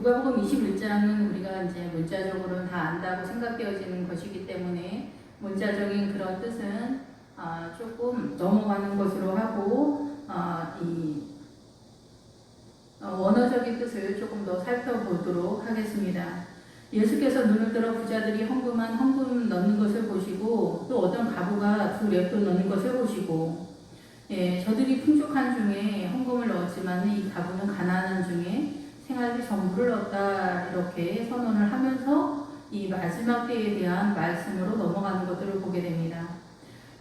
누가복음 21장은 우리가 이제 문자적으로는 다 안다고 생각되어지는 것이기 때문에 문자적인 그런 뜻은 조금 넘어가는 것으로 하고 원어적인 뜻을 조금 더 살펴보도록 하겠습니다. 예수께서 눈을 들어 부자들이 헌금 넣는 것을 보시고 또 어떤 과부가 2렙돈 넣는 것을 보시고 저들이 풍족한 중에 헌금을 넣었지만 이 과부는 가난한 중에 생활비 전부를 넣었다 이렇게 선언을 하면서 이 마지막 때에 대한 말씀으로 넘어가는 것들을 보게 됩니다.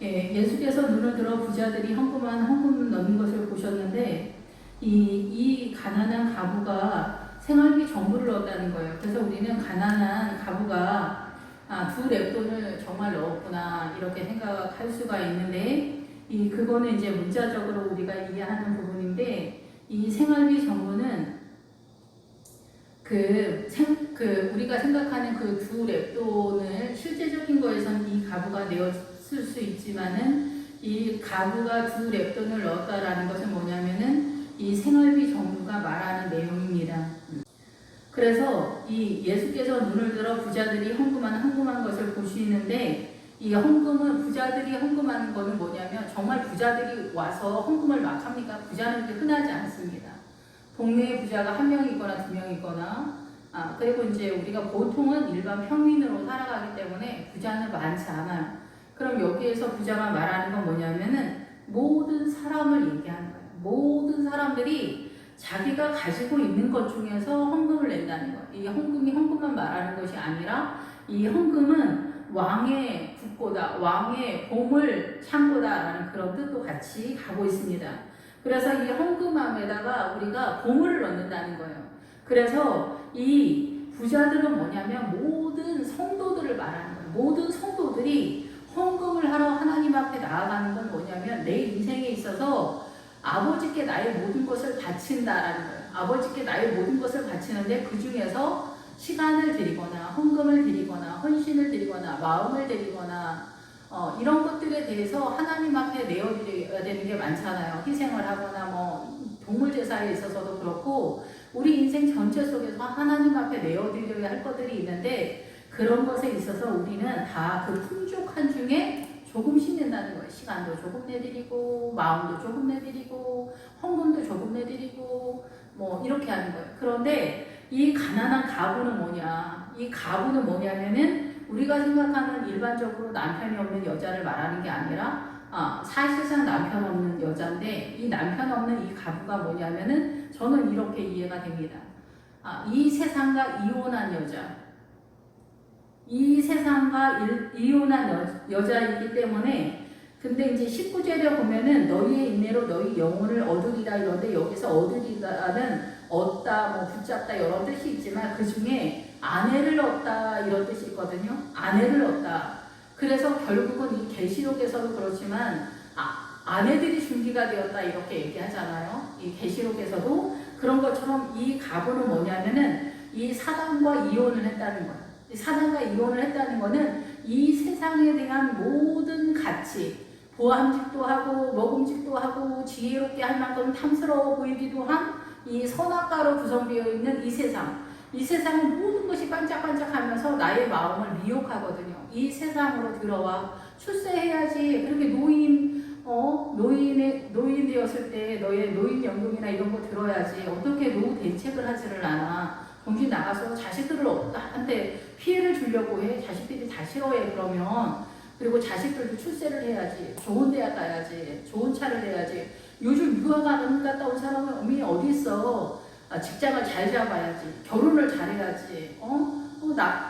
예수께서 눈을 들어 부자들이 헌금 넣는 것을 보셨는데 이 가난한 과부가 생활비 전부를 넣었다는 거예요. 그래서 우리는 가난한 과부가 2렙돈을 정말 넣었구나 이렇게 생각할 수가 있는데 그거는 이제 문자적으로 우리가 이해하는 부분인데 이 생활비 전부는 우리가 생각하는 그 2렙돈을 실제적인 거에선 이 과부가 내었을 수 있지만은 이 과부가 2렙돈을 넣었다라는 것은 뭐냐면은 이 생활비 정부가 말하는 내용입니다. 그래서 이 예수께서 눈을 들어 부자들이 헌금한 것을 보시는데 이 헌금은 부자들이 헌금하는 거는 뭐냐면 정말 부자들이 와서 헌금을 막 합니까? 부자는 그렇게 흔하지 않습니다. 동네에 부자가 1명이거나 2명이거나 그리고 이제 우리가 보통은 일반 평민으로 살아가기 때문에 부자는 많지 않아요. 그럼 여기에서 부자가 말하는 건 뭐냐면은 모든 사람을 얘기하는 거예요. 모든 사람들이 자기가 가지고 있는 것 중에서 헌금을 낸다는 거예요. 이 헌금이 헌금만 말하는 것이 아니라 이 헌금은 왕의 국고다, 왕의 보물 창고다라는 그런 뜻도 같이 가고 있습니다. 그래서 이 헌금함에다가 우리가 보물을 넣는다는 거예요. 그래서 이 부자들은 뭐냐면 모든 성도들을 말하는 거예요. 모든 성도들이 헌금을 하러 하나님 앞에 나아가는 건 뭐냐면 내 인생에 있어서 아버지께 나의 모든 것을 바친다라는 거예요. 아버지께 나의 모든 것을 바치는데 그 중에서 시간을 드리거나 헌금을 드리거나 헌신을 드리거나 마음을 드리거나 이런 것들에 대해서 하나님 앞에 내어드려야 되는 게 많잖아요. 희생을 하거나 뭐 동물 제사에 있어서도 그렇고 우리 인생 전체 속에서 하나님 앞에 내어드려야 할 것들이 있는데 그런 것에 있어서 우리는 다 그 풍족한 중에 조금씩 낸다는 거예요. 시간도 조금 내드리고 마음도 조금 내드리고 헌금도 조금 내드리고 뭐 이렇게 하는 거예요. 그런데 이 가난한 가부는 뭐냐? 이 가부는 뭐냐면은 우리가 생각하는 일반적으로 남편이 없는 여자를 말하는 게 아니라 사실상 남편 없는 여자인데 이 남편 없는 이 가부가 뭐냐면은 저는 이렇게 이해가 됩니다. 이 세상과 이혼한 여자, 이 세상과 이혼한 여자이기 때문에 근데 이제 19절에 보면은 너희의 인내로 너희 영혼을 얻으리라 이런데 여기서 얻으리라는 얻다 뭐 붙잡다 이런 뜻이 있지만 그 중에 아내를 얻다 이런 뜻이 있거든요. 아내를 얻다. 그래서 결국은 이 계시록에서도 그렇지만 아내들이 준비가 되었다 이렇게 얘기하잖아요. 이 계시록에서도 그런 것처럼 이 가부는 뭐냐면은 이 사단과 이혼을 했다는 거예요. 사단과 이혼을 했다는 거는 이 세상에 대한 모든 가치, 보암직도 하고 먹음직도 하고 지혜롭게 할 만큼 탐스러워 보이기도 한 이 선악과로 구성되어 있는 이 세상은 모든 것이 반짝반짝하면서 나의 마음을 미혹하거든요. 이 세상으로 들어와 출세해야지. 그렇게 노인 되었을 때 너의 노인연금이나 이런 거 들어야지. 어떻게 노후 대책을 하지를 않아. 정신 나가서 자식들을 한테 피해를 주려고 해. 자식들이 다 싫어해. 그러면 그리고 자식들도 출세를 해야지. 좋은 대학 가야지. 좋은 차를 해야지. 요즘 유학 갔다 온 사람은 어디 있어. 직장을 잘 잡아야지. 결혼을 잘해야지.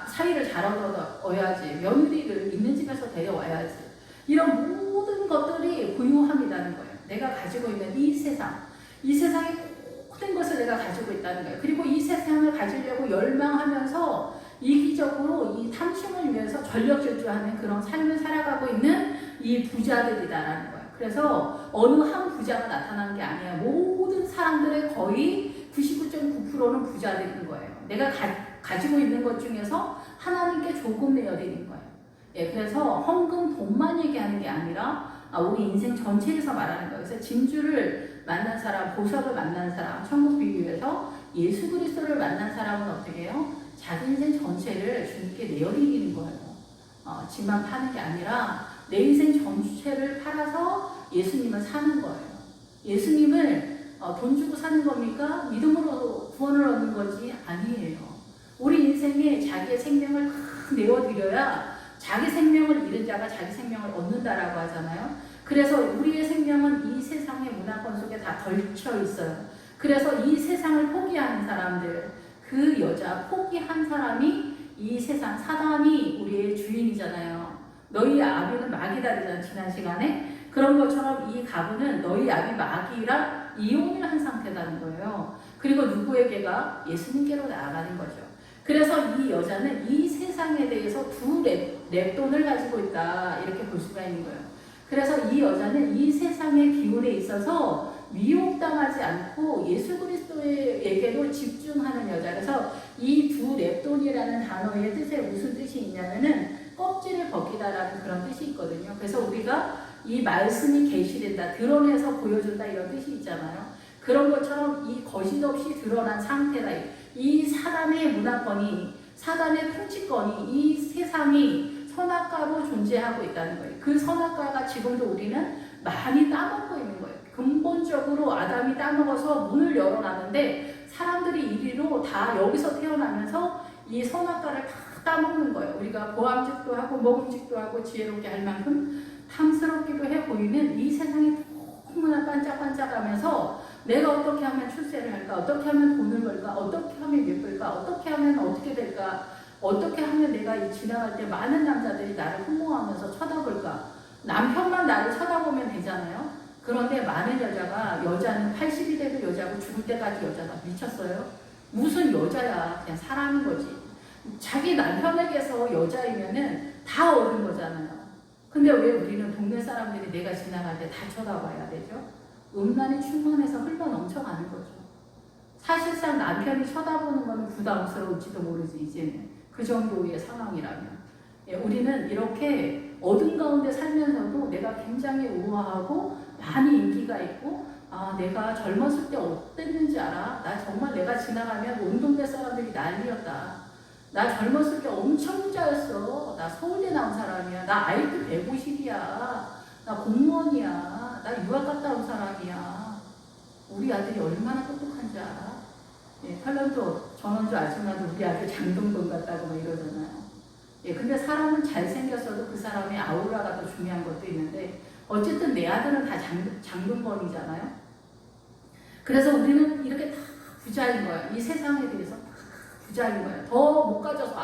사위를 잘 얻어야지. 며느리를 있는 집에서 데려와야지. 이런 모든 것들이 부유함이라는 거예요. 내가 가지고 있는 이 세상에 모든 것을 내가 가지고 있다는 거예요. 그리고 이 세상을 가지려고 열망하면서 이기적으로 이 탐심을 위해서 전력질주하는 그런 삶을 살아가고 있는 이 부자들이다라는 거예요. 그래서 어느 한 부자가 나타나는 게 아니에요. 모든 사람들의 거의 99.9%는 부자들인 거예요. 내가 가지고 있는 것 중에서 하나님께 조금 내어드린 거예요. 그래서 헌금 돈만 얘기하는 게 아니라 우리 인생 전체에서 말하는 거예요. 그래서 진주를 만난 사람, 보석을 만난 사람, 천국 비유에서 예수 그리스도를 만난 사람은 인생 전체를 주님께 내어드리는 거예요. 집만 파는 게 아니라 내 인생 전체를 팔아서 예수님을 사는 거예요. 예수님을 돈 주고 사는 겁니까? 믿음으로 구원을 얻는 거지 아니에요. 우리 인생에 자기의 생명을 다 내어드려야 자기 생명을 잃은 자가 자기 생명을 얻는다라고 하잖아요. 그래서 우리의 생명은 이 세상의 문화권 속에 다 걸쳐 있어요. 그래서 이 세상을 포기하는 사람들, 그 여자 포기한 사람이 이 세상 사단이 우리의 주인이잖아요. 너희 아비는 마귀다 그랬잖아요. 지난 시간에. 그런 것처럼 이 가부는 너희 아비 마귀랑 이혼을 한 상태라는 거예요. 그리고 누구에게가? 예수님께로 나아가는 거죠. 그래서 이 여자는 이 세상에 대해서 두 랩돈을 가지고 있다 이렇게 볼 수가 있는 거예요. 그래서 이 여자는 이 세상의 기운에 있어서 미혹당하지 않고 예수 그리스도에게도 집중하는 여자. 그래서 이 두 랩돈이라는 단어의 뜻에 무슨 뜻이 있냐면은 껍질을 벗기다라는 그런 뜻이 있거든요. 그래서 우리가 이 말씀이 계시된다, 드러내서 보여준다 이런 뜻이 있잖아요. 그런 것처럼 이 거짓 없이 드러난 상태다. 이 사단의 문화권이, 사단의 통치권이 이 세상이 선악과로 존재하고 있다는 거예요. 그 선악과가 지금도 우리는 많이 따먹고 있는 거예요. 근본적으로 아담이 따먹어서 문을 열어놨는데 사람들이 이리로 다 여기서 태어나면서 이 선악과를 다 따먹는 거예요. 우리가 보암직도 하고 먹음직도 하고 지혜롭게 할 만큼 탐스럽기도 해 보이는 이 세상이 너무나 반짝반짝하면서 내가 어떻게 하면 출세를 할까? 어떻게 하면 돈을 벌까? 어떻게 하면 예쁠까? 어떻게 하면 어떻게 될까? 어떻게 하면 내가 지나갈 때 많은 남자들이 나를 흠모하면서 쳐다볼까? 남편만 나를 쳐다보면 되잖아요. 그런데 많은 여자는 80이 돼도 여자고 죽을 때까지 여자가 미쳤어요. 무슨 여자야? 그냥 사람인 거지. 자기 남편에게서 여자이면은 다 얻은 거잖아요. 근데 왜 우리는 동네 사람들이 내가 지나갈 때 다 쳐다봐야 되죠? 음란이 충만해서 흘러 넘쳐가는 거죠. 사실상 남편이 쳐다보는 거는 부담스러울지도 모르지, 이제는. 그 정도의 상황이라면. 예, 우리는 이렇게 어둠 가운데 살면서도 내가 굉장히 우아하고 많이 인기가 있고, 내가 젊었을 때 어땠는지 알아? 나 정말 내가 지나가면 온 동네 사람들이 난리였다. 나 젊었을 때 엄청 부자였어. 나 서울대 나온 사람이야. 나 IQ 150이야. 나 공무원이야. 나 유학 갔다 온 사람이야. 우리 아들이 얼마나 똑똑한지 알아? 예, 탤런트 전원주 아줌마도 우리 아들 장동건 같다고 막 이러잖아요. 예, 근데 사람은 잘생겼어도 그 사람의 아우라가 더 중요한 것도 있는데 어쨌든 내 아들은 다 장동건이잖아요. 그래서 우리는 이렇게 다 부자인 거야. 이 세상에 대해서 다 부자인 거야. 더 못 가져서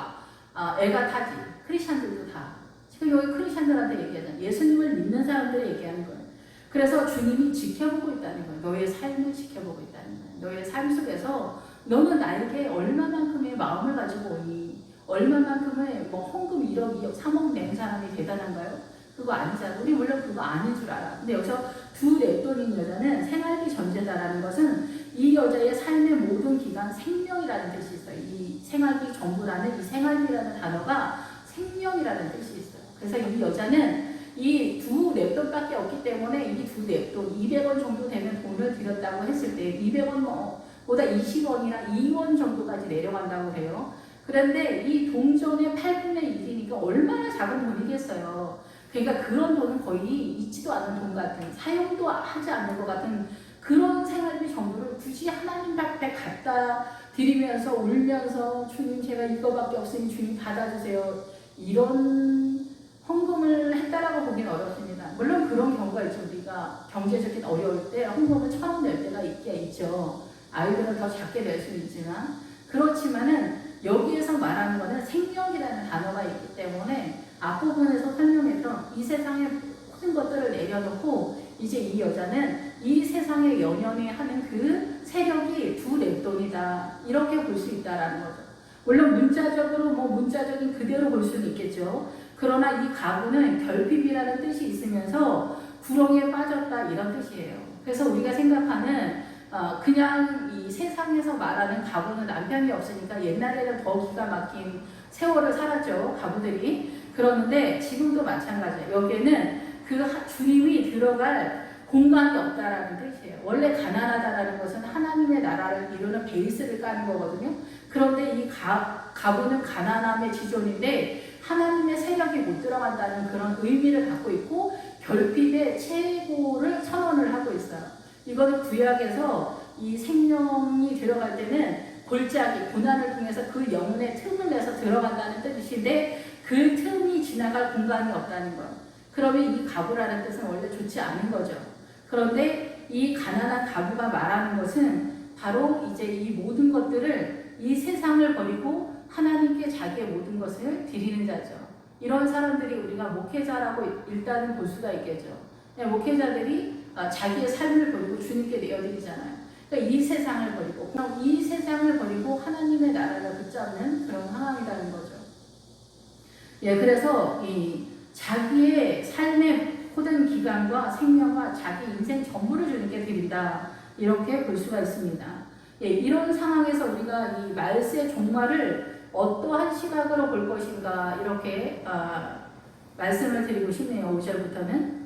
애가 타지. 크리스찬들도 다. 지금 여기 크리스찬들한테 얘기하잖아. 예수님을 믿는 사람들이 얘기하는 거예요. 그래서 주님이 지켜보고 있다는 거예요. 너의 삶을 지켜보고 있다는 거예요. 너의 삶 속에서 너는 나에게 얼마만큼의 마음을 가지고 오니? 얼마만큼의 헌금 1억, 2억, 3억 낸 사람이 대단한가요? 그거 아니잖아. 우리 물론 그거 아닌 줄 알아. 근데 여기서 두 랩돈인 여자는 생활비 전제다라는 것은 이 여자의 삶의 모든 기간 생명이라는 뜻이 있어요. 이 생활비 전부라는 이 생활비라는 단어가 생명이라는 뜻이 있어요. 그래서 이 여자는 이 두 랩돈밖에 없기 때문에 이 두 랩돈 200원 정도 되는 돈을 들였다고 했을 때 200원 보다 20원이나 2원 정도까지 내려간다고 해요. 그런데 이 동전의 8분의 1이니까 얼마나 작은 돈이겠어요. 그러니까 그런 돈은 거의 있지도 않은 돈 같은, 사용도 하지 않는 것 같은 그런 생활비 정도를 굳이 하나님 앞에 갖다 드리면서 울면서 주님 제가 이거밖에 없으니 주님 받아주세요. 이런 헌금을 했다라고 보기는 어렵습니다. 물론 그런 경우가 있죠. 우리가 경제적인 어려울 때 헌금을 1,000원 낼 때가 있죠. 아이들은 더 작게 낼 수는 있지만 그렇지만은 여기에서 말하는 것은 생명이라는 단어가 있기 때문에 앞부분에서 설명했던 이 세상의 모든 것들을 내려놓고 이제 이 여자는 이 세상에 연연해 하는 그 세력이 두 랩돈이다 이렇게 볼 수 있다라는 거죠. 물론 문자적인 그대로 볼 수는 있겠죠. 그러나 이 가구는 결핍이라는 뜻이 있으면서 구렁이에 빠졌다 이런 뜻이에요. 그래서 우리가 생각하는 그냥 이 세상에서 말하는 가부는 남편이 없으니까 옛날에는 더 기가 막힌 세월을 살았죠. 가부들이. 그러는데 지금도 마찬가지예요. 여기에는 그 주님이 들어갈 공간이 없다라는 뜻이에요. 원래 가난하다라는 것은 하나님의 나라를 이루는 베이스를 까는 거거든요. 그런데 이 가보는 가난함의 지존인데 하나님의 세력이 못 들어간다는 그런 의미를 갖고 있고 결핍의 최고를 선언을 하고 있어요. 이거는 구약에서 이 생명이 들어갈 때는 골짜기, 고난을 통해서 그 영혼의 틈을 내서 들어간다는 뜻인데 그 틈이 지나갈 공간이 없다는 거예요. 그러면 이 가부라는 뜻은 원래 좋지 않은 거죠. 그런데 이 가난한 가부가 말하는 것은 바로 이제 이 모든 것들을 이 세상을 버리고 하나님께 자기의 모든 것을 드리는 자죠. 이런 사람들이 우리가 목회자라고 일단은 볼 수가 있겠죠. 목회자들이 자기의 삶을 버리고 주님께 내어드리잖아요. 그러니까 이 세상을 버리고, 이 세상을 버리고 하나님의 나라를 붙잡는 그런 상황이라는 거죠. 그래서 이 자기의 삶의 모든 기간과 생명과 자기 인생 전부를 주님께 드린다. 이렇게 볼 수가 있습니다. 이런 상황에서 우리가 이 말세의 종말을 어떠한 시각으로 볼 것인가 이렇게 말씀을 드리고 싶네요. 5절부터는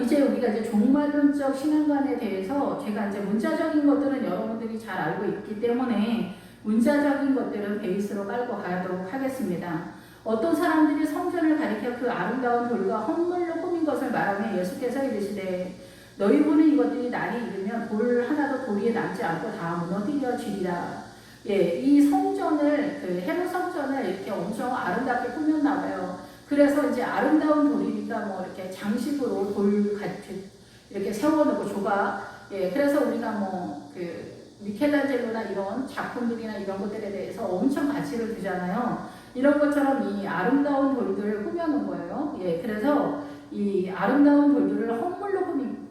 이제 우리가 이제 종말론적 신앙관에 대해서 제가 이제 문자적인 것들은 여러분들이 잘 알고 있기 때문에 문자적인 것들은 베이스로 깔고 가도록 하겠습니다. 어떤 사람들이 성전을 가리켜 그 아름다운 돌과 헌물로 꾸민 것을 말하며 예수께서 이르시되 너희 보는 이것들이 날이 이르면 돌 하나도 돌 위에 남지 않고 다 무너뜨려지리라. 이 성전을 헤롯 성전을 이렇게 엄청 아름답게 꾸몄나 봐요. 그래서 이제 아름다운 돌이니까 뭐 이렇게 장식으로 돌 같이 이렇게 세워놓고 조각. 그래서 우리가 뭐 미켈란젤로나 이런 작품들이나 이런 것들에 대해서 엄청 가치를 두잖아요. 이런 것처럼 이 아름다운 돌들을 꾸며놓은 거예요. 그래서 이 아름다운 돌들을 헌물로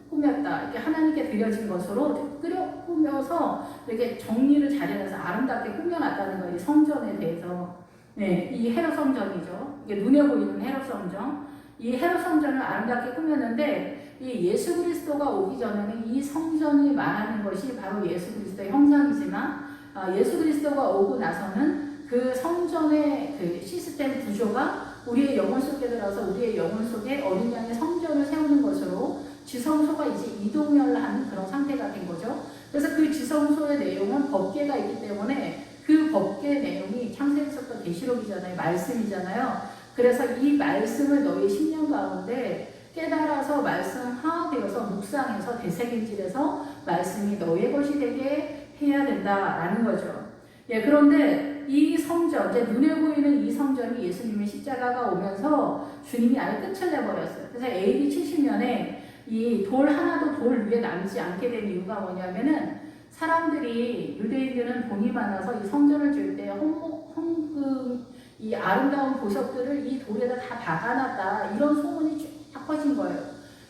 꾸몄다. 이렇게 하나님께 드려진 것으로 꾸며서 이렇게 정리를 잘해놔서 아름답게 꾸며놨다는 거예요. 이 성전에 대해서. 이 헤롯 성전이죠. 이게 눈에 보이는 헤롯 성전. 이 헤롯 성전을 아름답게 꾸몄는데 이 예수 그리스도가 오기 전에는 이 성전이 말하는 것이 바로 예수 그리스도의 형상이지만 예수 그리스도가 오고 나서는 그 성전의 그 시스템 구조가 우리의 영혼 속에 들어서 우리의 영혼 속에 어린 양의 성전을 세우는 것으로 지성소가 이제 이동열한 그런 상태가 된 거죠. 그래서 그 지성소의 내용은 법궤가 있기 때문에 그 법궤 내용이 창세기서부터 계시록이잖아요. 말씀이잖아요. 그래서 이 말씀을 너희 심령 가운데 깨달아서 말씀화되어서 묵상해서 되새김질해서 말씀이 너의 것이 되게 해야 된다라는 거죠. 그런데 이 성전, 이제 눈에 보이는 이 성전이 예수님의 십자가가 오면서 주님이 아예 끝을 내버렸어요. 그래서 AD 70년에 이 돌 하나도 돌 위에 남지 않게 된 이유가 뭐냐면은 사람들이 유대인들은 돈이 많아서 이 성전을 줄 때 헌금, 이 아름다운 보석들을 이 돌에다 다 박아놨다 이런 소문이 쫙 퍼진 거예요.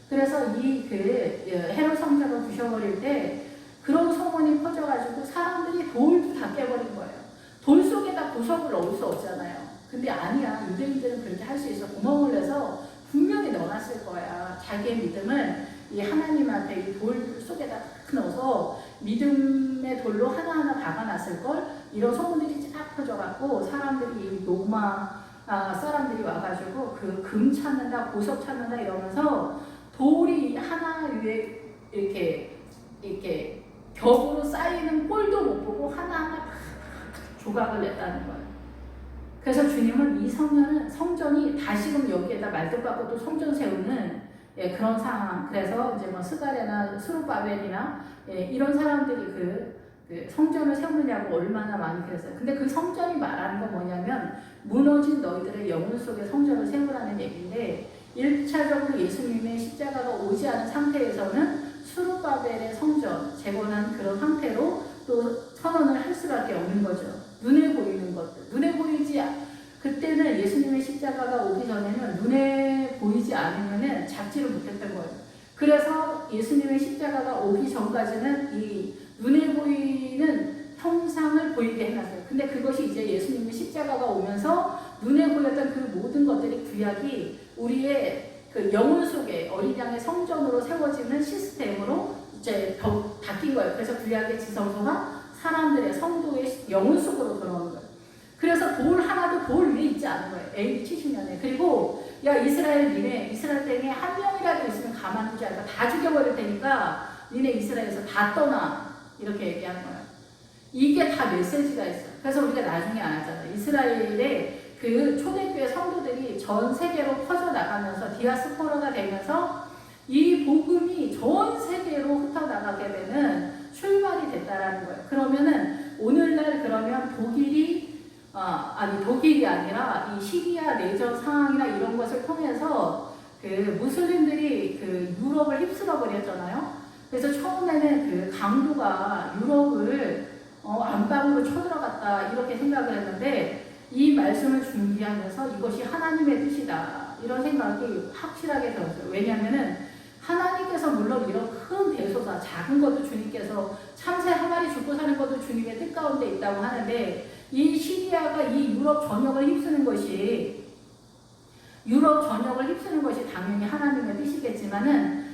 그래서 이 헤롯 성전을 부셔버릴 때 그런 소문이 퍼져가지고 사람들이 돌도 다 깨버린 거예요. 돌 속에다 보석을 넣을 수 없잖아요. 근데 아니야. 유대인들은 그렇게 할 수 있어. 구멍을 내서 분명히 넣어놨을 거야. 자기의 믿음을 이 하나님한테 이 돌 속에다 딱 넣어서 믿음의 돌로 하나하나 박아놨을 걸. 이런 소문들이 쫙 퍼져갖고 사람들이 로마 사람들이 와가지고 그 금 찾는다, 보석 찾는다 이러면서 돌이 하나 위에 이렇게 겹으로 쌓이는 꼴도 못 보고 하나하나 조각을 냈다는 거예요. 그래서 주님은 이 성전이 다시금 여기에다 말뚝 박고 또 성전 세우는 그런 상황. 그래서 이제 뭐 스가랴나 스룹바벨이나 이런 사람들이 그 성전을 세우느냐고 얼마나 많이 그랬어요. 근데 그 성전이 말하는 건 뭐냐면 무너진 너희들의 영혼 속에 성전을 세우라는 얘기인데 1차적으로 예수님의 십자가가 오지 않은 상태에서는 스룹바벨의 성전 재건한 그런 상태로 또 선언을 할 수밖에 없는 거죠. 눈에 보이는 것들. 눈에 보이지 그때는 예수님의 십자가가 오기 전에는 눈에 보이지 않으면은 잡지를 못했던 거예요. 그래서 예수님의 십자가가 오기 전까지는 이 눈에 보이는 형상을 보이게 해놨어요. 근데 그것이 이제 예수님의 십자가가 오면서 눈에 보였던 그 모든 것들이 구약이 우리의 그 영혼 속에 어린 양의 성전으로 세워지는 시스템으로 이제 바뀐 거예요. 그래서 구약의 지성소가 사람들의 성도의 영혼 속으로 들어오는 거예요. 그래서 돌 하나도 돌 위에 있지 않은 거예요. AD 70년에. 그리고 야 이스라엘 니네 이스라엘 땅에 한 명이라도 있으면 가만두지 않고 다 죽여버릴 테니까 니네 이스라엘에서 다 떠나 이렇게 얘기한 거예요. 이게 다 메시지가 있어요. 그래서 우리가 나중에 알았잖아요. 이스라엘의 그 초대교회 성도들이 전 세계로 퍼져나가면서 디아스포라가 되면서 이 복음이 전 세계로 흩어나가게 되는 출발이 됐다라는 거예요. 그러면은 오늘날 그러면 독일이 아니라 이 시리아 내전 상황이나 이런 것을 통해서 그 무슬림들이 그 유럽을 휩쓸어 버렸잖아요. 그래서 처음에는 그 강도가 유럽을 안방으로 쳐들어갔다 이렇게 생각을 했는데 이 말씀을 준비하면서 이것이 하나님의 뜻이다 이런 생각이 확실하게 들었어요. 왜냐하면은 하나님께서 물론 이런 큰 대소사 작은 것도 주님께서 참새 한 마리 죽고 사는 것도 주님의 뜻 가운데 있다고 하는데 이 시리아가 이 유럽 전역을 휩쓰는 것이 당연히 하나님의 뜻이겠지만은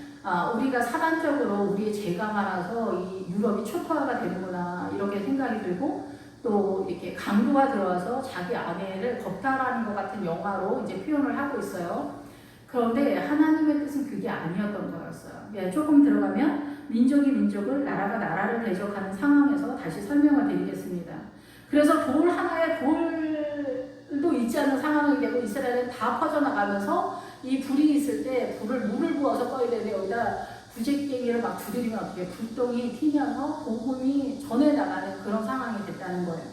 우리가 사단적으로 우리의 죄가 많아서 이 유럽이 초토화가 되는구나 이렇게 생각이 들고 또 이렇게 강도가 들어와서 자기 아내를 겁탈하는 것 같은 영화로 이제 표현을 하고 있어요. 그런데 하나님의 뜻은 그게 아니었던 거였어요. 예, 조금 들어가면 민족이 민족을, 나라가 나라를 대적하는 상황에서 다시 설명을 드리겠습니다. 그래서 돌 하나에 돌도 있지 않은 상황이 되고 이스라엘은 다 퍼져나가면서 이 불이 있을 때 물을 부어서 꺼야 되는데 여기다 부재깽이를 막 두드리면 어떻게 불똥이 튀면서 복음이 전해 나가는 그런 상황이 됐다는 거예요.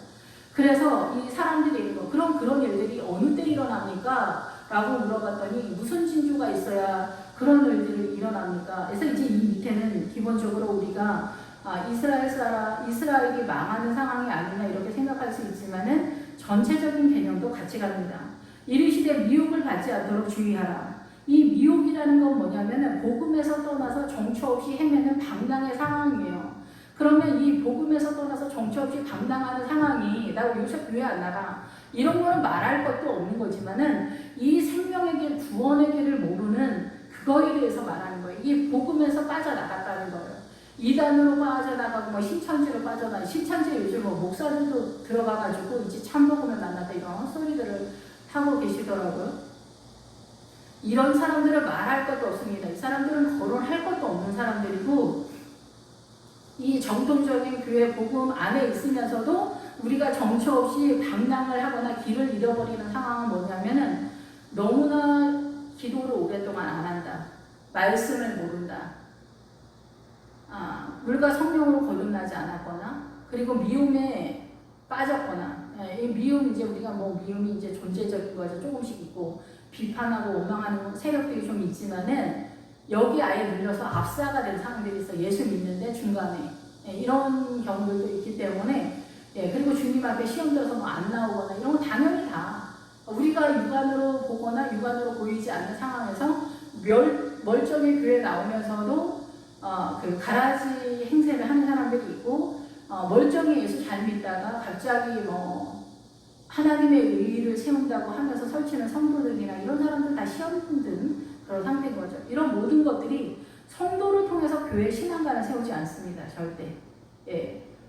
그래서 이 사람들이 그런 일들이 어느 때 일어납니까? 라고 물어봤더니 무슨 징조가 있어야 그런 일들이 일어납니까? 그래서 이제 이 밑에는 기본적으로 우리가 이스라엘이 망하는 상황이 아니냐 이렇게 생각할 수 있지만은 전체적인 개념도 같이 갑니다. 이르시되 미혹을 받지 않도록 주의하라. 이 미혹이라는 건 뭐냐면은 복음에서 떠나서 정처 없이 헤매는 방랑의 상황이에요. 그러면 이 복음에서 떠나서 정처 없이 방랑하는 상황이 나 요새 교회 안 나가 이런 거는 말할 것도 없는 거지만은 이 생명의 길, 구원의 길을 모르는 그거에 대해서 말하는 거예요. 이 복음에서 빠져나갔다는 거예요. 이단으로 빠져나가고 신천지로 빠져나가고 신천지에 요즘 목사들도 들어가가지고 이제 참복음을 만났다 이런 헛소리들을 하고 계시더라고요. 이런 사람들은 말할 것도 없습니다. 이 사람들은 거론할 것도 없는 사람들이고 이 정통적인 교회 복음 안에 있으면서도 우리가 정처 없이 방랑을 하거나 길을 잃어버리는 상황은 뭐냐면은 너무나 기도를 오랫동안 안 한다. 말씀을 모른다. 물과 성령으로 거듭나지 않았거나 그리고 미움에 빠졌거나 이 미움 이제 우리가 미움이 이제 존재적인 거죠. 조금씩 있고 비판하고 원망하는 세력들이 좀 있지만은 여기 아예 눌려서 압사가 된 상황들이 있어. 예수 믿는데 중간에 이런 경우들도 있기 때문에 그리고 주님 앞에 시험 들어서 안 나오거나 이런 건 당연히 다 우리가 육안으로 보거나 육안으로 보이지 않는 상황에서 멀쩡히 교회 나오면서도 그 가라지 행세를 하는 사람들이 있고 멀쩡히 예수 잘 믿다가 갑자기 하나님의 의의를 세운다고 하면서 설치는 성도들이나 이런 사람들 다 시험 든 그런 상태인 거죠. 이런 모든 것들이 성도를 통해서 교회 신앙관을 세우지 않습니다. 절대.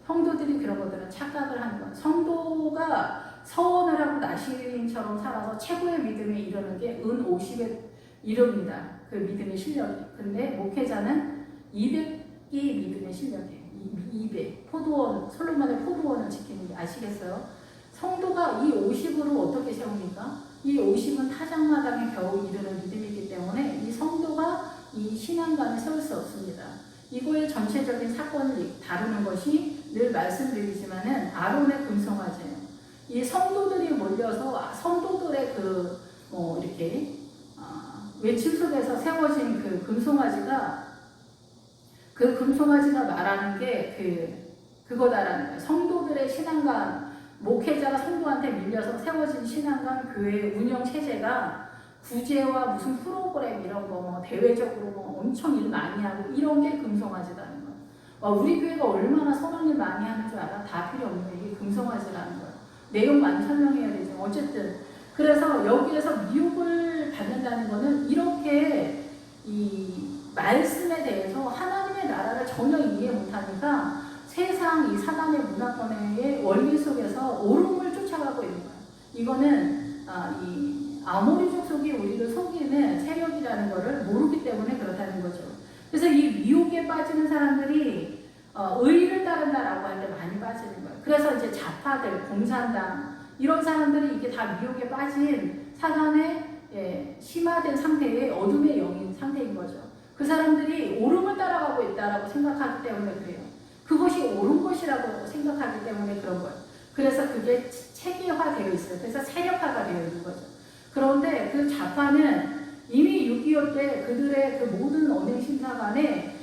성도들이 그런 것들은 착각을 하는 거예요. 성도가 서원을 하고 나시린처럼 살아서 최고의 믿음에 이르는 게 은 50에 이릅니다. 그 믿음의 실력이. 근데 목회자는 200이 믿음의 실력이에요. 200. 솔로몬의 포도원을 지키는 게 아시겠어요? 성도가 이 50으로 어떻게 세웁니까? 이 50은 타작마당에 겨우 이르는 믿음이기 때문에 이 성도가 이 신앙관을 세울 수 없습니다. 이거의 전체적인 사건을 다루는 것이 늘 말씀드리지만은 아론의 금송아지예요. 이 성도들이 몰려서 성도들의 이렇게 외침 속에서 세워진 그 금송아지가 말하는 게 그거다라는 거예요. 성도들의 신앙관, 목회자가 성도한테 밀려서 세워진 신앙관 교회 운영 체제가 구제와 무슨 프로그램 이런 거 대외적으로 엄청 일 많이 하고 이런 게 금송아지라는 거예요. 우리 교회가 얼마나 선한 일 많이 하는 줄 알아? 다 필요 없는 게 이게 금송아지라는 거예요. 내용 많이 설명해야 되죠. 어쨌든 그래서 여기에서 미혹을 받는다는 거는 이렇게 이 말씀에 대해서 하나님의 나라를 전혀 이해 못하니까 세상 이 사단의 문화권의 원리 속에서 오름을 쫓아가고 있는 거예요. 이거는 이 아모리족 속이 우리를 속이는 세력이라는 것을 모르기 때문에 그렇다는 거죠. 그래서 이 미혹에 빠지는 사람들이 의의를 따른다라고 할 때 많이 빠지는 거예요. 그래서 이제 좌파들, 공산당 이런 사람들이 이게 다 미혹에 빠진 사단의 심화된 상태의 어둠의 영인 상태인 거죠. 그 사람들이 옳음을 따라가고 있다라고 생각하기 때문에 그래요. 그것이 옳은 것이라고 생각하기 때문에 그런 거예요. 그래서 그게 체계화되어 있어요. 그래서 세력화가 되어 있는 거죠. 그런데 그 좌파는 이미 6.25 때 그들의 그 모든 언행 심사관에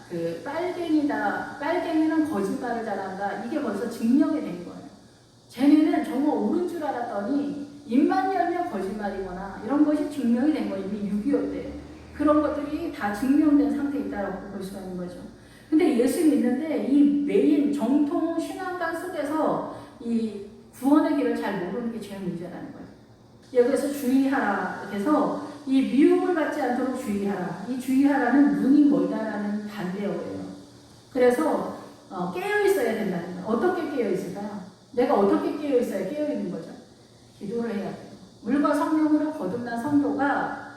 그 빨갱이는 거짓말을 잘한다. 이게 벌써 증명이 된 거예요. 쟤네는 정말 옳은 줄 알았더니 입만 열면 거짓말이거나 이런 것이 증명이 된 거예요. 이미 6.25 때. 그런 것들이 다 증명된 상태에 있다고 볼 수가 있는 거죠. 근데 예수 믿는데 이 메인 정통 신앙관 속에서 이 구원의 길을 잘 모르는 게 제일 문제라는 거예요. 여기서 주의하라 해서 이 미움을 받지 않도록 주의하라. 이 주의하라는 눈이 멀다라는 반대어예요. 그래서 깨어 있어야 된다는 거예요. 어떻게 깨어 있을까요? 내가 어떻게 깨어 있어야 깨어 있는 거죠? 기도를 해야 돼요. 물과 성령으로 거듭난 성도가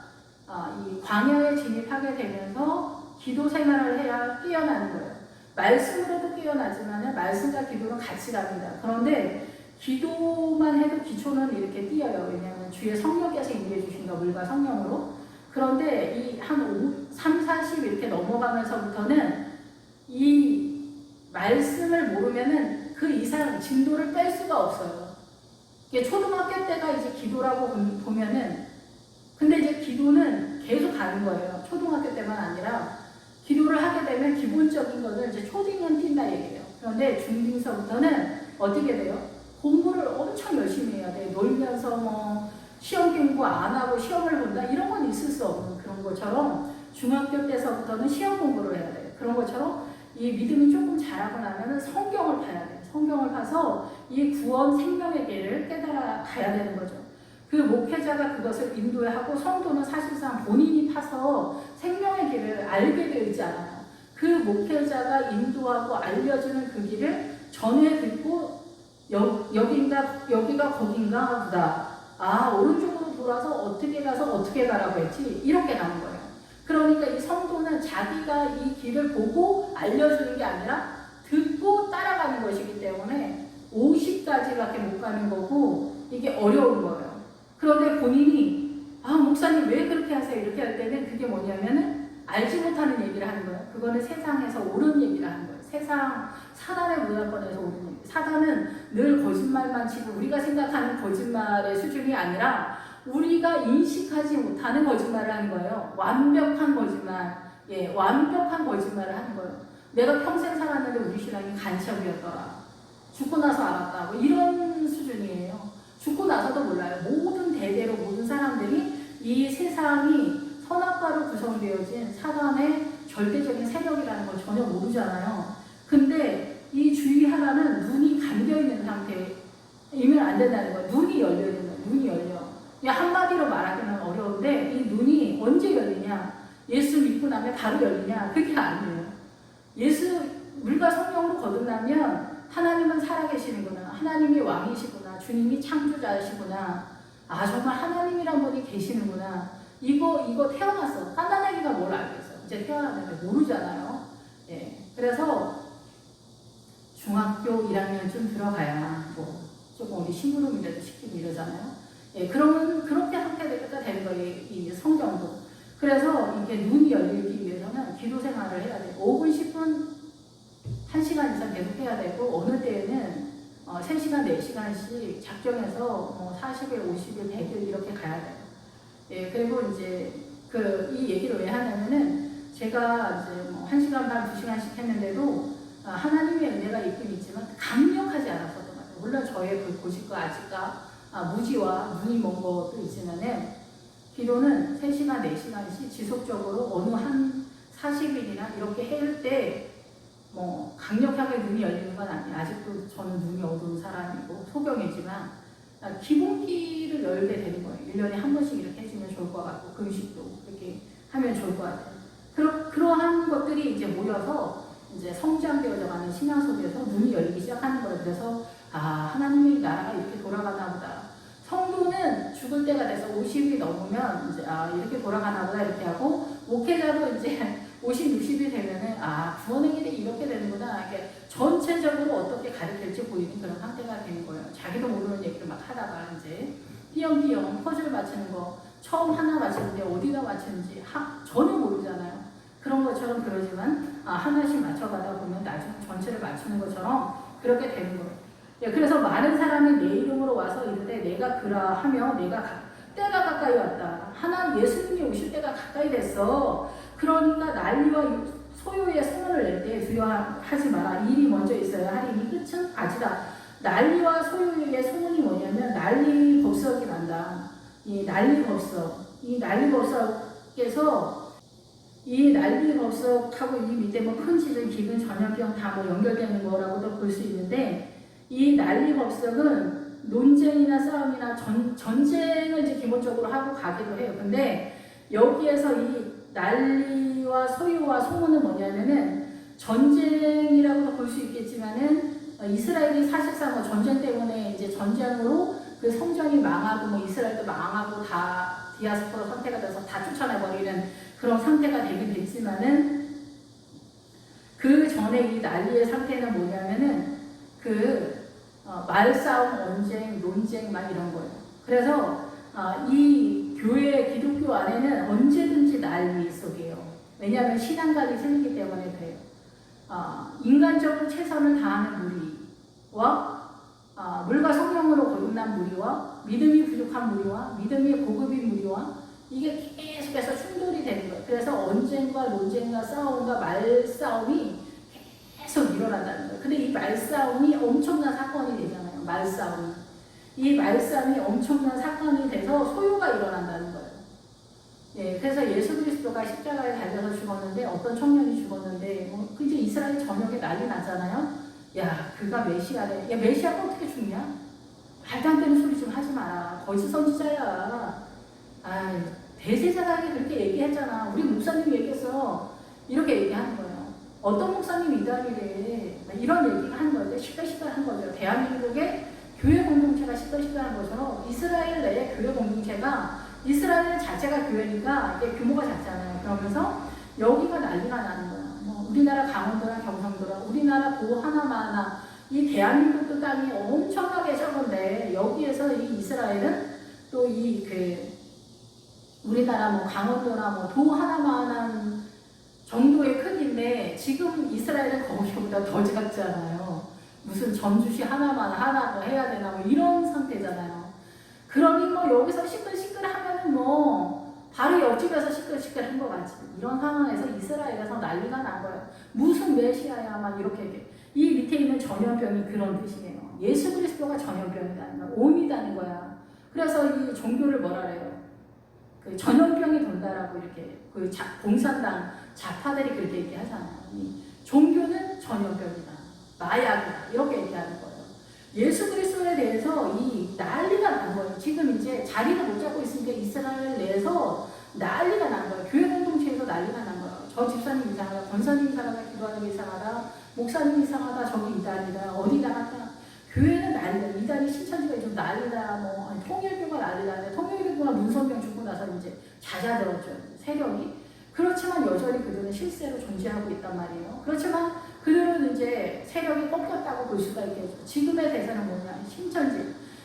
이 광야에 진입하게 되면서 기도 생활을 해야 깨어나는 거예요. 말씀으로도 깨어나지만 말씀과 기도는 같이 갑니다. 그런데 기도만 해도 기초는 이렇게 띄어요. 왜냐하면 주의 성령께서 인도해 주신다. 물과 성령으로. 그런데 이 한 3, 40 이렇게 넘어가면서부터는 이 말씀을 모르면은 그 이상 진도를 뺄 수가 없어요. 이게 초등학교 때가 이제 기도라고 보면은 근데 이제 기도는 계속 가는 거예요. 초등학교 때만 아니라 기도를 하게 되면 기본적인 것을 이제 초딩은 뛴다 얘기예요. 그런데 중딩서부터는 어떻게 돼요? 공부를 엄청 열심히 해야 돼. 놀면서 뭐 시험 공부 안 하고 시험을 본다 이런 건 있을 수 없는 그런 것처럼 중학교 때서부터는 시험 공부를 해야 돼요. 그런 것처럼 이 믿음이 조금 자라고 나면은 성경을 봐야 돼요. 성경을 봐서 이 구원 생명의 길을 깨달아 가야 되는 거죠. 그 목회자가 그것을 인도하고 성도는 사실상 본인이 파서 생명의 길을 알게 되어 있지 않아요. 그 목회자가 인도하고 알려주는 그 길을 전해 듣고 여기가 거긴가 보다. 오른쪽으로 돌아서 어떻게 가서 어떻게 가라고 했지? 이렇게 가는 거예요. 그러니까 이 성도는 자기가 이 길을 보고 알려주는 게 아니라 듣고 따라가는 것이기 때문에 50까지밖에 못 가는 거고 이게 어려운 거예요. 그런데 본인이 목사님 왜 그렇게 하세요? 이렇게 할 때는 그게 뭐냐면은 알지 못하는 얘기를 하는 거예요. 그거는 세상에서 옳은 얘기를 하는 거예요. 사단의 문화권에서 옳은 얘기. 사단은 늘 거짓말만 치고 우리가 생각하는 거짓말의 수준이 아니라 우리가 인식하지 못하는 거짓말을 하는 거예요. 완벽한 거짓말. 완벽한 거짓말을 하는 거예요. 내가 평생 살았는데 우리 신앙이 간첩이었더라. 죽고 나서 알았다. 이런 수준이에요. 죽고 나서도 몰라요. 모든 대대로 모든 사람들이 이 세상이 선악과로 구성되어진 사단의 절대적인 세력이라는 걸 전혀 모르잖아요. 근데 이 주의하라는 눈이 감겨있는 상태이면 안 된다는 거예요. 눈이 열려 있는 거예요. 눈이 열려. 한마디로 말하기는 어려운데 이 눈이 언제 열리냐? 예수 믿고 나면 바로 열리냐? 그게 아니에요. 예수 물과 성령으로 거듭나면 하나님은 살아계시는구나. 하나님이 왕이시구나. 주님이 창조자시구나. 정말 하나님이란 분이 계시는구나. 이거 태어났어. 깐난애기가 뭘 알겠어. 이제 태어났는데 모르잖아요. 그래서 중학교 1학년쯤 들어가야 조금 우리 심부름이라도 시키고 이러잖아요. 그러면 그렇게 학교가 되는 거예요. 이 성경도. 그래서 이게 눈이 열리기 위해서는 기도 생활을 해야 돼요. 5분, 10분, 1시간 이상 계속 해야 되고 어느 때에는 3시간, 4시간씩 작정해서 40일, 50일, 100일 이렇게 가야 돼요. 그리고 이제 이 얘기를 왜 하냐면은 제가 이제 1시간 반, 2시간씩 했는데도 하나님의 은혜가 있긴 있지만 강력하지 않았었던 것 같아요. 물론 저의 그 고집과 아직과 무지와 눈이 먼 것도 있지만은 기도는 3시간, 4시간씩 지속적으로 어느 한 40일이나 이렇게 할 때 강력하게 눈이 열리는 건 아니에요. 아직도 저는 눈이 어두운 사람이고 소경이지만 기본기를 열게 되는 거예요. 1년에 한 번씩 이렇게 해주면 좋을 것 같고 금식도 이렇게 하면 좋을 것 같아요. 그러한 것들이 이제 모여서 이제 성장되어져 가는 신앙 속에서 눈이 열리기 시작하는 거예요. 그래서 하나님의 나라가 이렇게 돌아가나 보다. 성도는 죽을 때가 돼서 50이 넘으면 이제 이렇게 돌아가나 보다 이렇게 하고 목회자도 이제 50, 60이 되면은 구원의 길이 이렇게 되는구나. 이게 전체적으로 어떻게 가르칠지 보이는 그런 상태가 되는 거예요. 자기도 모르는 얘기를 막 하다가 이제 띄엄띄엄 퍼즐 맞추는 거 처음 하나 맞추는데 어디다 맞추는지 전혀 모르잖아요. 그런 것처럼 그러지만 하나씩 맞춰가다 보면 나중에 전체를 맞추는 것처럼 그렇게 되는 거예요. 예, 그래서 많은 사람이 내 이름으로 와서 이르되 내가 그라 하며 때가 가까이 왔다. 예수님이 오실 때가 가까이 됐어. 그러니까 난리와 소요의 소문을 낼 때 두려워하지 마라. 일이 먼저 있어야 하리니 끝은 아지라. 난리와 소요의 소문이 뭐냐면 난리법석이 난다. 이 난리법석에서 이 난리법석하고 이 밑에 큰 시즌, 기근, 전염병 다 연결되는 거라고도 볼 수 있는데 이 난리법석은 논쟁이나 싸움이나 전쟁을 이제 기본적으로 하고 가기도 해요. 근데 여기에서 이 난리와 소유와 소문은 뭐냐면은 전쟁이라고도 볼 수 있겠지만은 이스라엘이 사실상 전쟁 때문에 이제 전쟁으로 그 성전이 망하고 이스라엘도 망하고 다 디아스포라 상태가 돼서 다 쫓아내버리는 그런 상태가 되긴 됐지만은 그 전에 이 난리의 상태는 뭐냐면은 말싸움, 언쟁, 논쟁 이런 거예요. 그래서 이 교회 기독교 안에는 언제든지 난리 속이에요. 왜냐하면 신앙관이 틀리기 때문에 그래요. 인간적으로 최선을 다하는 무리와 물과 성령으로 거듭난 무리와 믿음이 부족한 무리와 믿음이 고급인 무리와 이게 계속해서 충돌이 되는 거예요. 그래서 언쟁과 논쟁과 싸움과 말싸움이 계속 일어난다는 거예요. 근데 이 말싸움이 엄청난 사건이 되잖아요. 이 말싸움이 엄청난 사건이 돼서 소요가 일어난다는 거예요. 예, 그래서 예수 그리스도가 십자가에 달려서 죽었는데 어떤 청년이 죽었는데 이제 이스라엘 전역에 난리 나잖아요. 야, 그가 메시아래. 야, 메시아가 어떻게 죽냐? 말도 안 되는 소리 좀 하지 마라. 거짓 선지자야. 대제사장이 그렇게 얘기했잖아. 우리 목사님이 얘기했어. 이렇게 얘기하는 거예요. 어떤 목사님이 이단이래. 이런 얘기를 하는 거예요. 시끌시끌한 거죠. 대한민국의 교회 공동체가 시끌시끌한 것처럼 이스라엘 내의 교회 공동체가 이스라엘 자체가 교회니까 이게 규모가 작잖아요. 그러면서 여기가 난리가 나는 거야. 우리나라 강원도나 경상도나 우리나라 도 하나마나 이 대한민국도 땅이 엄청나게 적은데 여기에서 이 이스라엘은 또 우리나라 강원도나 도 하나만한 정도의 크기인데 지금 이스라엘은 거기보다 더 작잖아요. 무슨 전주시 하나만 하나 더 해야 되나 이런 상태잖아요. 그러니 여기서 시끌시끌하면은 바로 옆집에서 시끌시끌한 것 같지. 이런 상황에서 이스라엘에서 난리가 난 거예요. 무슨 메시아야 이렇게 이 밑에 있는 전염병이 그런 뜻이에요. 예수 그리스도가 전염병이라는 거야. 옴이라는 거야. 그래서 이 종교를 뭐라 그래요? 전염병이 돈다라고 이렇게 공산당 좌파들이 그렇게 얘기하잖아요. 종교는 전염병이다. 마약이다. 이렇게 얘기하는 거예요. 예수 그리스도에 대해서 이 난리가 난 거예요. 지금 이제 자리를 못 잡고 있으니까 이스라엘 내에서 난리가 난 거예요. 교회 공동체에서 난리가 난 거예요. 저 집사님 이상하다, 권사님 이상하다, 기도하는 게 이상하다, 목사님 이상하다, 저기 이단이다, 어디 나갔다. 교회는 난리다. 이단이 신천지가 좀 난리다. 통일교가 난리다. 통일교가 문선병 죽고 나서 이제 잦아들었죠. 세력이. 그렇지만 여전히 그들은 실세로 존재하고 있단 말이에요. 그렇지만 그들은 이제 세력이 꺾였다고 볼 수가 있겠죠. 지금의 대세는 뭐냐?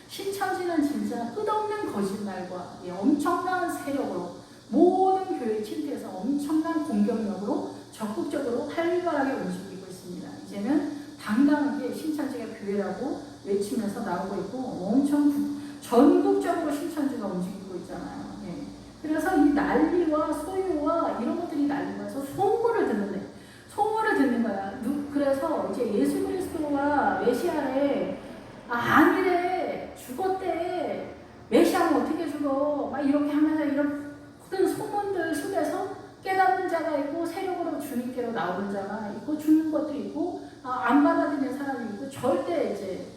신천지는 진짜 끝없는 거짓말과 엄청난 세력으로 모든 교회 침투해서 엄청난 공격력으로 적극적으로 활발하게 움직이고 있습니다. 이제는 당당하게 신천지가 교회라고 외치면서 나오고 있고 엄청 전국적으로 신천지가 움직이고 있잖아요. 예. 그래서 이 난리와 소유와 이런 것들이 난리가 나서 소문을 듣는 거야. 그래서 이제 예수 그리스도가 메시아래, 아니래, 죽었대, 메시아는 어떻게 죽어, 이렇게 하면서 이런 모든 소문들 속에서 깨닫는 자가 있고 세력으로 주님께로 나오는 자가 있고 죽는 것도 있고 안 받아들이는 사람이 있고 절대 이제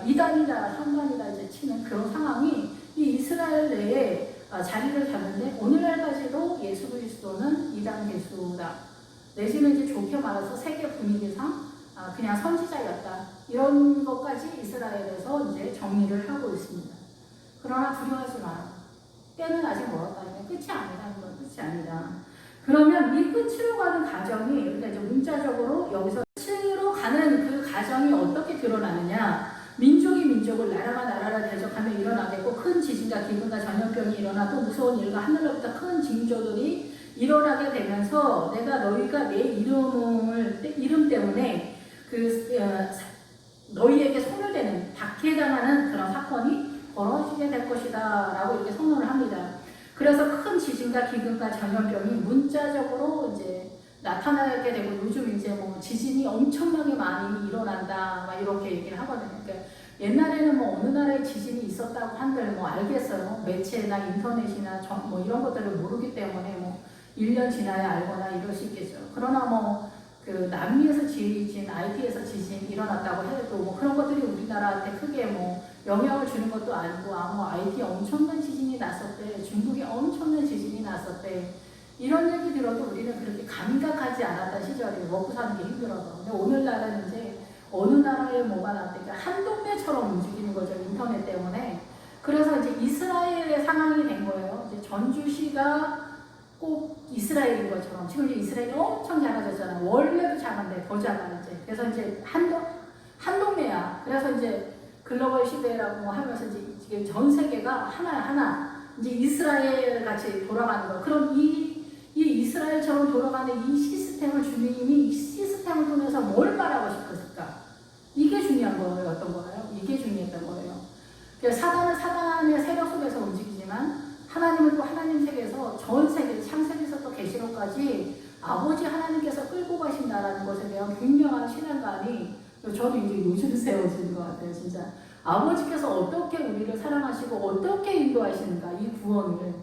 이단이다 상관이다 이제 치는 그런 상황이 이 이스라엘 내에 자리를 잡는데 오늘날까지도 예수 그리스도는 이단 개수다. 내지는 이제 좋게 말해서 세계 분위기상 그냥 선지자였다. 이런 것까지 이스라엘에서 이제 정리를 하고 있습니다. 그러나 두려워하지 마라. 때는 아직 멀었다는 건 끝이 아니라는 건 끝이 아니다. 그러면 이 끝으로 가는 과정이, 그러니까 이제 문자적으로 여기서 끝으로 가는 그 과정이 어떻게 드러나느냐. 민족이 민족을, 나라가 나라를 대적하며 일어나겠고, 큰 지진과 기근과 전염병이 일어나 또 무서운 일과 하늘로부터 큰 징조들이 일어나게 되면서 내가 너희가 내 이름 때문에 너희에게 소멸되는, 박해당하는 그런 사건이 벌어지게 될 것이다 라고 이렇게 선언을 합니다. 그래서 큰 지진과 기근과 전염병이 문자적으로 이제 나타나게 되고, 요즘 이제 뭐 지진이 엄청나게 많이 일어난다 막 이렇게 얘기를 하거든요. 그러니까 옛날에는 뭐 어느 나라에 지진이 있었다고 한들 뭐 알겠어요. 매체나 인터넷이나 뭐 이런 것들을 모르기 때문에 뭐 1년 지나야 알거나 이럴 수 있겠죠. 그러나 뭐 그 남미에서 지진, IT에서 지진 일어났다고 해도 뭐 그런 것들이 우리나라한테 크게 뭐 영향을 주는 것도 아니고, 뭐 IT 엄청난 지진이 났었대, 중국에 엄청난 지진이 났었대, 이런 얘기 들어도 우리는 그렇게 감각하지 않았던 시절이, 먹고 사는 게 힘들어서. 근데 오늘날은 이제 어느 나라에 뭐가 났대, 한 동네처럼 움직이는 거죠, 인터넷 때문에. 그래서 이제 이스라엘의 상황이 된 거예요. 이제 전주시가 꼭 이스라엘인 것처럼. 지금 이제 이스라엘이 엄청 작아졌잖아요. 원래도 작은데 더 작아 이제. 그래서 이제 한 동네야. 그래서 이제 글로벌 시대라고 하면서 이제 지금 전 세계가 하나 이제 이스라엘 같이 돌아가는 거. 그럼 이 이스라엘처럼 돌아가는 이 시스템을 주님이 이 시스템을 통해서 뭘 말하고 싶었을까? 이게 중요한 거예요. 어떤 거예요? 이게 중요했던 거예요. 사단은 사단의 세력 속에서 움직이지만 하나님은 또 하나님 세계에서, 전 세계, 창세기에서 또 계시록까지 아버지 하나님께서 끌고 가신다라는 것에 대한 분명한 신앙감이 저도 이제 요즘 세워지는 것 같아요. 진짜 아버지께서 어떻게 우리를 사랑하시고 어떻게 인도하시는가, 이 구원을